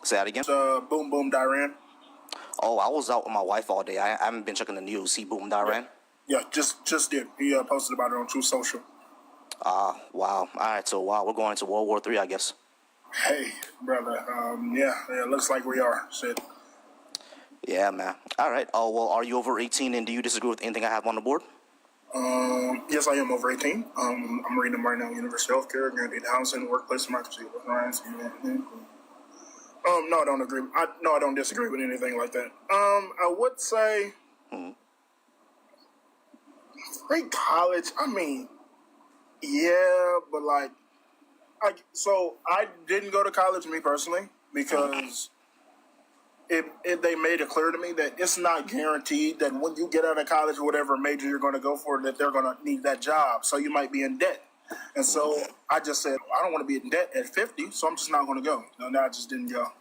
Say that again. Boom Boom Diran. Oh, I was out with my wife all day. I haven't been checking the news. See Boom Diran? Yeah, just did. He posted about it on True Social. Wow. All right, so wow, we're going into World War III, I guess. Hey, brother. Yeah, it looks like we are. Shit. Yeah, man. All right. Oh, well, are you over 18 and do you disagree with anything I have on the board? Yes, I am over 18. I'm reading them right now. University of Healthcare, guaranteed housing, workplace democracy. No, I don't agree. No, I don't disagree with anything like that. I would say free college. I mean, yeah, but so I didn't go to college, me personally, because they made it clear to me that it's not guaranteed that when you get out of college, whatever major you're going to go for, that they're going to need that job. So you might be in debt. And so I just said, I don't want to be in debt at 50, so I'm just not going to go. No, I just didn't go.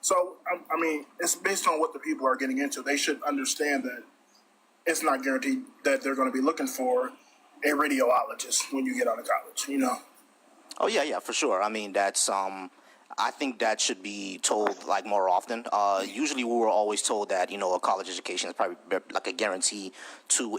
So, I mean, it's based on what the people are getting into. They should understand that it's not guaranteed that they're going to be looking for a radiologist when you get out of college, you know? Oh, yeah, for sure. I mean, that's, I think that should be told, like, more often. Usually we were always told that, a college education is probably like a guarantee to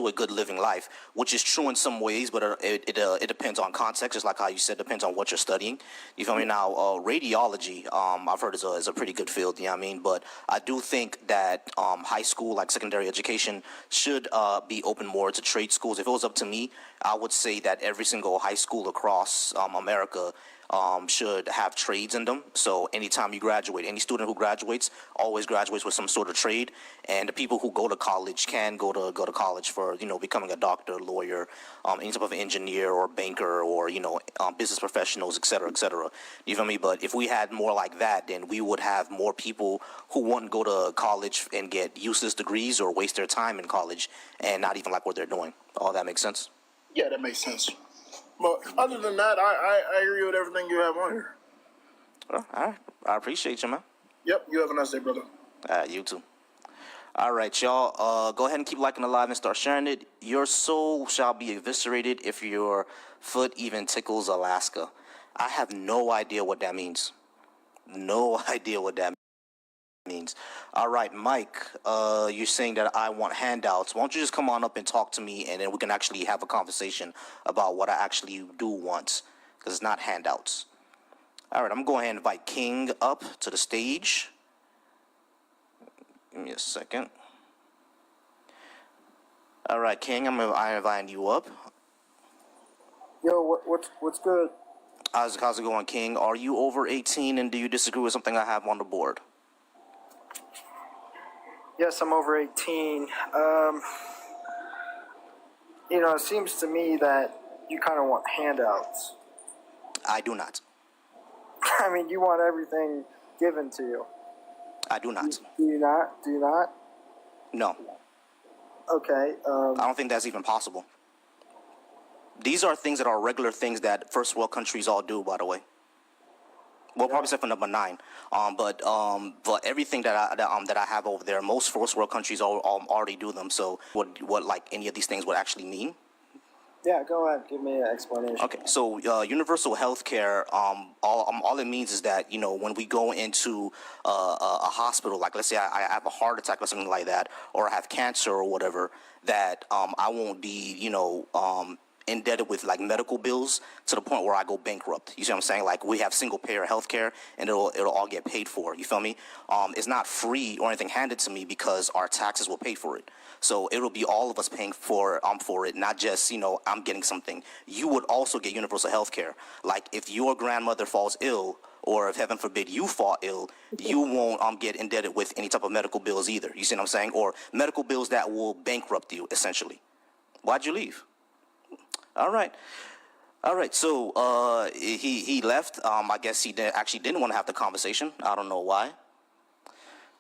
a good living life, which is true in some ways, but it depends on context. Just like how you said, depends on what you're studying. You feel me? Now, radiology, I've heard is a pretty good field. You know what I mean? But I do think that high school, like secondary education, should be open more to trade schools. If it was up to me, I would say that every single high school across America should have trades in them. So anytime you graduate, any student who graduates always graduates with some sort of trade. And the people who go to college can go to college for becoming a doctor, lawyer, any type of engineer or banker or business professionals, et cetera, et cetera. You feel me? But if we had more like that, then we would have more people who wouldn't go to college and get useless degrees or waste their time in college and not even like what they're doing. All that makes sense? Yeah, that makes sense. But other than that, I agree with everything you have on here. Well, all right. I appreciate you, man. Yep, you have a nice day, brother. You too. All right, y'all. Go ahead and keep liking the live and start sharing it. Your soul shall be eviscerated if your foot even tickles Alaska. I have no idea what that means. No idea what that means. All right, Mike, you're saying that I want handouts. Why don't you just come on up and talk to me, and then we can actually have a conversation about what I actually do want, because it's not handouts. All right, I'm going to invite King up to the stage. Give me a second. All right, King, I'm inviting you up. Yo, what's good? How's it going, King? Are you over 18, and do you disagree with something I have on the board? Yes, I'm over 18. It seems to me that you kind of want handouts. I do not. I mean, you want everything given to you. I do not. Do you not? Do you not? No. Okay. I don't think that's even possible. These are things that are regular things that first world countries all do, by the way. Well, probably except for number 9. But everything that I have over there, most first world countries already do them. So what like any of these things would actually mean? Yeah, go ahead. Give me an explanation. Okay, so universal health care, all it means is that, when we go into a hospital, like let's say I have a heart attack or something like that, or I have cancer or whatever, that I won't be, indebted with like medical bills to the point where I go bankrupt. You see what I'm saying? Like we have single payer health care and it'll all get paid for. You feel me? It's not free or anything handed to me because our taxes will pay for it. So it'll be all of us paying for it, not just, I'm getting something. You would also get universal health care. Like if your grandmother falls ill, or if heaven forbid you fall ill, you won't get indebted with any type of medical bills either. You see what I'm saying? Or medical bills that will bankrupt you, essentially. Why'd you leave? All right. So he left. I guess he didn't want to have the conversation. I don't know why.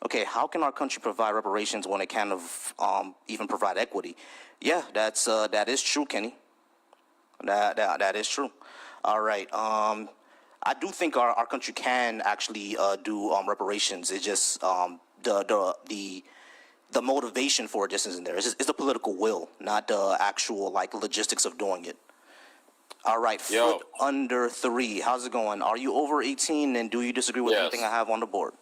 Okay, how can our country provide reparations when it can't even provide equity? Yeah, that is true, Kenny. That is true. All right. I do think our country can actually do reparations. It's just the motivation for it just isn't there. It's the political will, not the actual like logistics of doing it. All right, Yo. foot under 3. How's it going? Are you over 18, and do you disagree with Yes. anything I have on the board?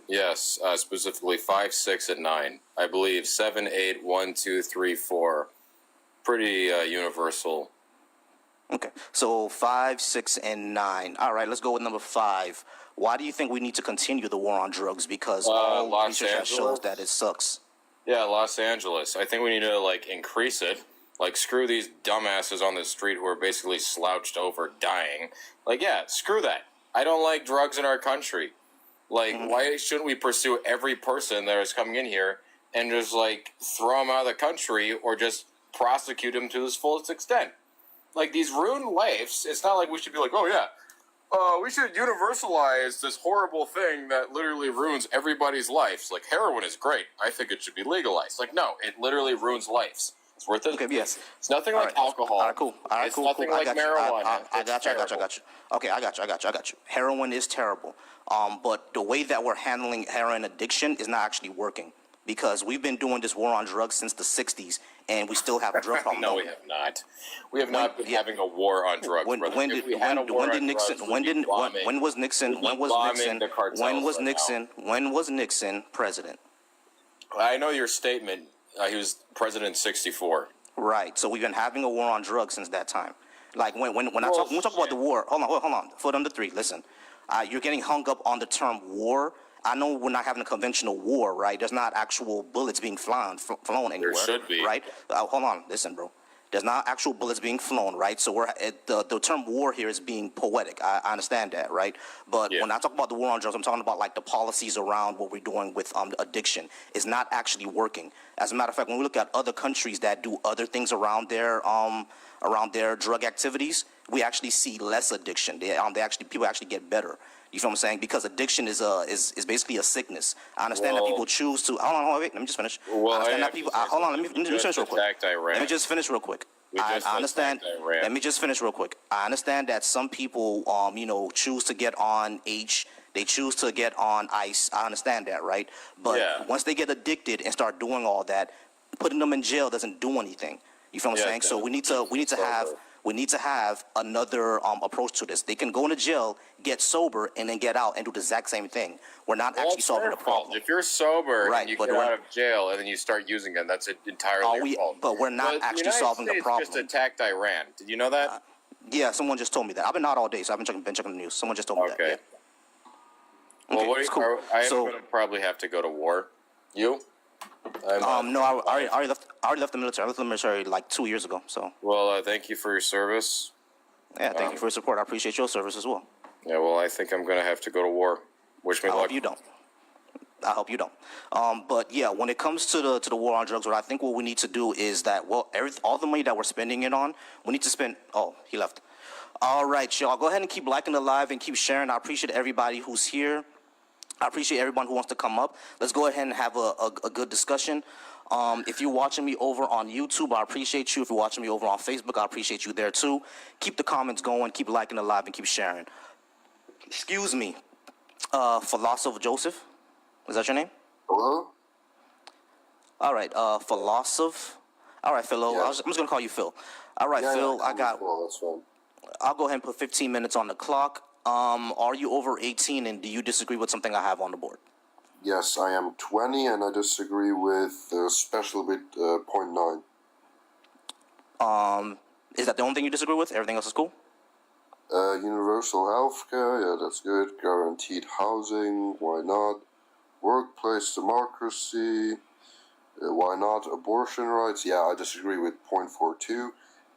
Yes, specifically 5, 6, and 9. I believe 7, 8, 1, 2, 3, 4. Pretty universal. Okay, so 5, 6, and 9. All right, let's go with number 5. Why do you think we need to continue the war on drugs? Because all Los research has shows Angeles? that it sucks. Yeah, Los Angeles. I think we need to increase it. Screw these dumbasses on the street who are basically slouched over dying. Yeah, screw that. I don't like drugs in our country. Why shouldn't we pursue every person that is coming in here and just throw them out of the country or just prosecute them to his fullest extent? These ruined lives. It's not like we should be like, oh yeah, we should universalize this horrible thing that literally ruins everybody's lives. Heroin is great. I think it should be legalized. No, it literally ruins lives. It's worth it. Okay, yes. It's nothing like alcohol. All right, cool. All right, it's cool. nothing cool. like I got marijuana. you. I got you. Okay, I got you. Heroin is terrible. But the way that we're handling heroin addiction is not actually working, because we've been doing this war on drugs since the 60s, and we still have a drug problem. No, we have not. We have not been having a war on drugs. When did Nixon? When was Nixon? When was Nixon president? I know your statement. He was president 64. Right. So we've been having a war on drugs since that time. When we talk about the war, hold on. Foot under 3. Listen, you're getting hung up on the term war. I know we're not having a conventional war, right? There's not actual bullets being flown anywhere. There should be, right? Hold on, listen, bro. There's not actual bullets being flown, right? So the term war here is being poetic. I understand that, right? But when I talk about the war on drugs, I'm talking about the policies around what we're doing with addiction is not actually working. As a matter of fact, when we look at other countries that do other things around their drug activities, we actually see less addiction. People actually get better. You feel what I'm saying? Because addiction is basically a sickness. I understand that people choose to. Hold on, wait. Let me just finish. Well, I understand that people. Hold on. Let me finish real quick. Let me just finish real quick. I understand. Let me just finish real quick. I understand that some people, choose to get on H. They choose to get on ice. I understand that, right? But once they get addicted and start doing all that, putting them in jail doesn't do anything. You feel what I'm saying? So we need to have another approach to this. They can go into jail, get sober, and then get out and do the exact same thing. We're not actually solving the problem. If you're sober and you get out of jail and then you start using them, that's entirely your fault. But we're not actually solving the problem. The United States just attacked Iran. Did you know that? Yeah, someone just told me that. I've been out all day, so I've been checking the news. Someone just told me that. Yeah. Well, it's cool. I am going to probably have to go to war. You? No, I already left the military. I left the military 2 years ago. So. Well, thank you for your service. Yeah, thank you for your support. I appreciate your service as well. Yeah, well, I think I'm going to have to all the war. Wish me luck. I hope you don't. But yeah, when it comes to the war on drugs, I think what we need to do is that all the money that we're spending it on, we need to spend. Oh, he left. All right, y'all. Go ahead and keep liking the live and keep sharing. I appreciate everybody who's here. I appreciate everyone who wants to come up. Let's go ahead and have a good discussion. If you're watching me over on YouTube, I appreciate you. If you're watching me over on Facebook, I appreciate you there too. Keep the comments going, keep liking the live, and keep sharing. Excuse me, Philosopher Joseph, is that your name? Hello? All right, Philosopher. All right, Phil. Yeah. I'm just gonna call you Phil. All right, Phil. That's fine. I'll go ahead and put 15 minutes on the clock. Are you over 18, and do you disagree with something I have on the board? Yes, I am 20, and I disagree with special bit .9. Is that the only thing you disagree with? Everything else is cool? Universal healthcare, yeah, that's good. Guaranteed housing, why not? Workplace democracy, why not? Abortion rights, yeah, I disagree with .42.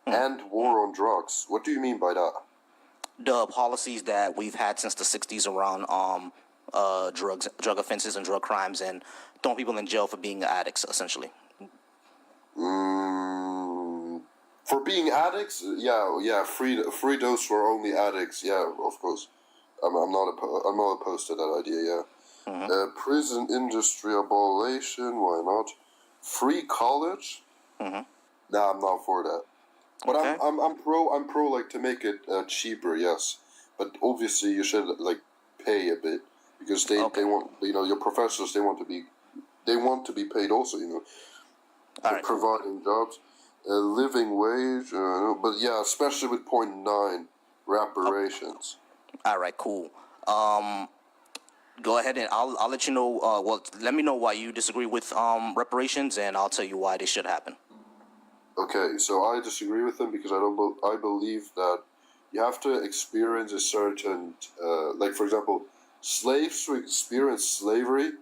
And war on drugs. What do you mean by that? The policies that we've had since the 60s around drug offenses and drug crimes and throwing people in jail for being addicts, essentially. For being addicts, yeah, free dose for only addicts, yeah, of course. I'm not opposed to that idea, yeah. Prison industry abolition, why not? Free college? Nah, I'm not for that. But okay. I'm pro to make it cheaper, yes. But obviously you should pay a bit because they want your professors they want to be paid also, for providing jobs. living wage, but yeah, especially with point 9 reparations. All right, cool. Go ahead and I'll let you know. Well, let me know why you disagree with reparations, and I'll tell you why they should happen. Okay, so I disagree with them because I believe that you have to experience a certain, like for example, slaves who experience slavery,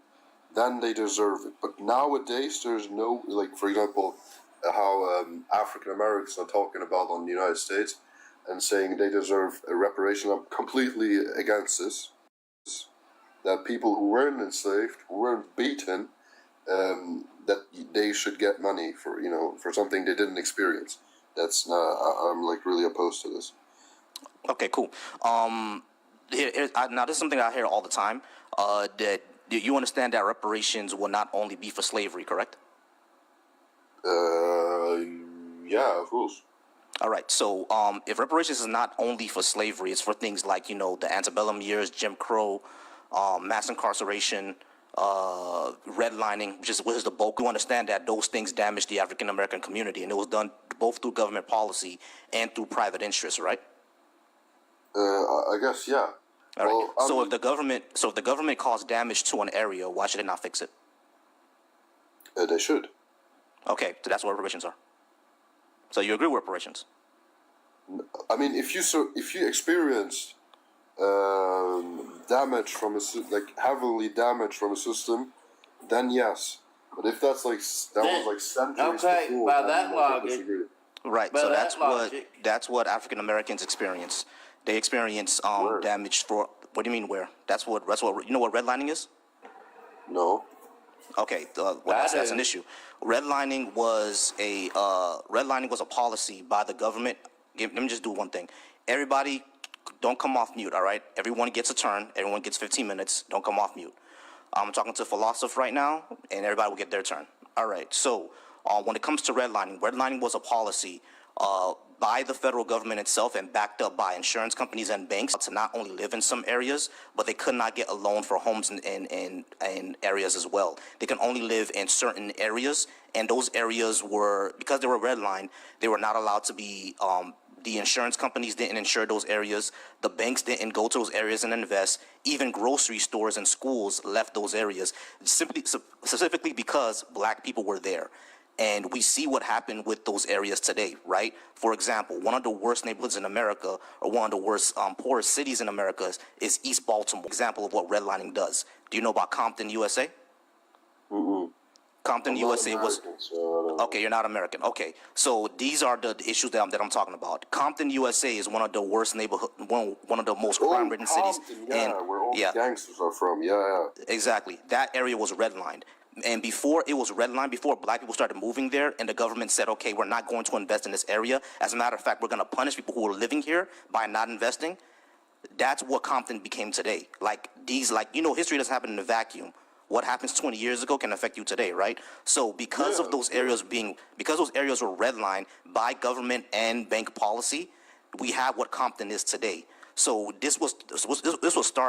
then they deserve it. But nowadays, there's no, like for example, how African Americans are talking about on the United States and saying they deserve a reparation. I'm completely against this. That people who weren't enslaved, who weren't beaten, that they should get money for for something they didn't experience. That's not. I'm like really opposed to this. Okay, cool. Now this is something I hear all the time. That you understand that reparations will not only be for slavery, correct? Yeah, of course. All right. So, if reparations is not only for slavery, it's for things like the antebellum years, Jim Crow, mass incarceration, redlining, which is the bulk. You understand that those things damaged the African American community, and it was done both through government policy and through private interests, right? I guess yeah. All right. Well, So if the government caused damage to an area, why should it not fix it? they should. Okay, so that's what reparations are. So you agree with reparations? I mean, if you experienced damage from like heavily damage from a system, then yes. But if that's like that was like centuries Okay, before, by then that I logic- disagree. Right. By So that logic- that's what African Americans experience. They experience Where? damage for. What do you mean where? That's what you know what redlining is? No. Okay, well, that's an issue. Redlining was a policy by the government. Let me just do one thing. Everybody, don't come off mute. All right, everyone gets a turn. Everyone gets 15 minutes. Don't come off mute. I'm talking to a philosopher right now, and everybody will get their turn. All right. So, when it comes to redlining was a policy by the federal government itself and backed up by insurance companies and banks to not only live in some areas, but they could not get a loan for homes in areas as well. They can only live in certain areas, and those areas were, because they were redlined, they were not allowed to be, the insurance companies didn't insure those areas, the banks didn't go to those areas and invest, even grocery stores and schools left those areas, specifically because black people were there. And we see what happened with those areas today, right? For example, one of the worst neighborhoods in America, or one of the worst poorest cities in America is East Baltimore. Example of what redlining does. Do you know about Compton, USA? Compton, USA was... American, so I don't know. Okay, you're not American. Okay, so these are the issues that I'm talking about. Compton, USA is one of the worst neighborhood, one of the most crime-ridden cities. Compton, yeah, where all the gangsters are from. Yeah. Exactly. That area was redlined. And before it was redlined, before black people started moving there, and the government said, okay, we're not going to invest in this area. As a matter of fact, we're going to punish people who are living here by not investing. That's what Compton became today. History doesn't happen in a vacuum. What happens 20 years ago can affect you today, right? So because of those areas were redlined by government and bank policy, we have what Compton is today. So this was started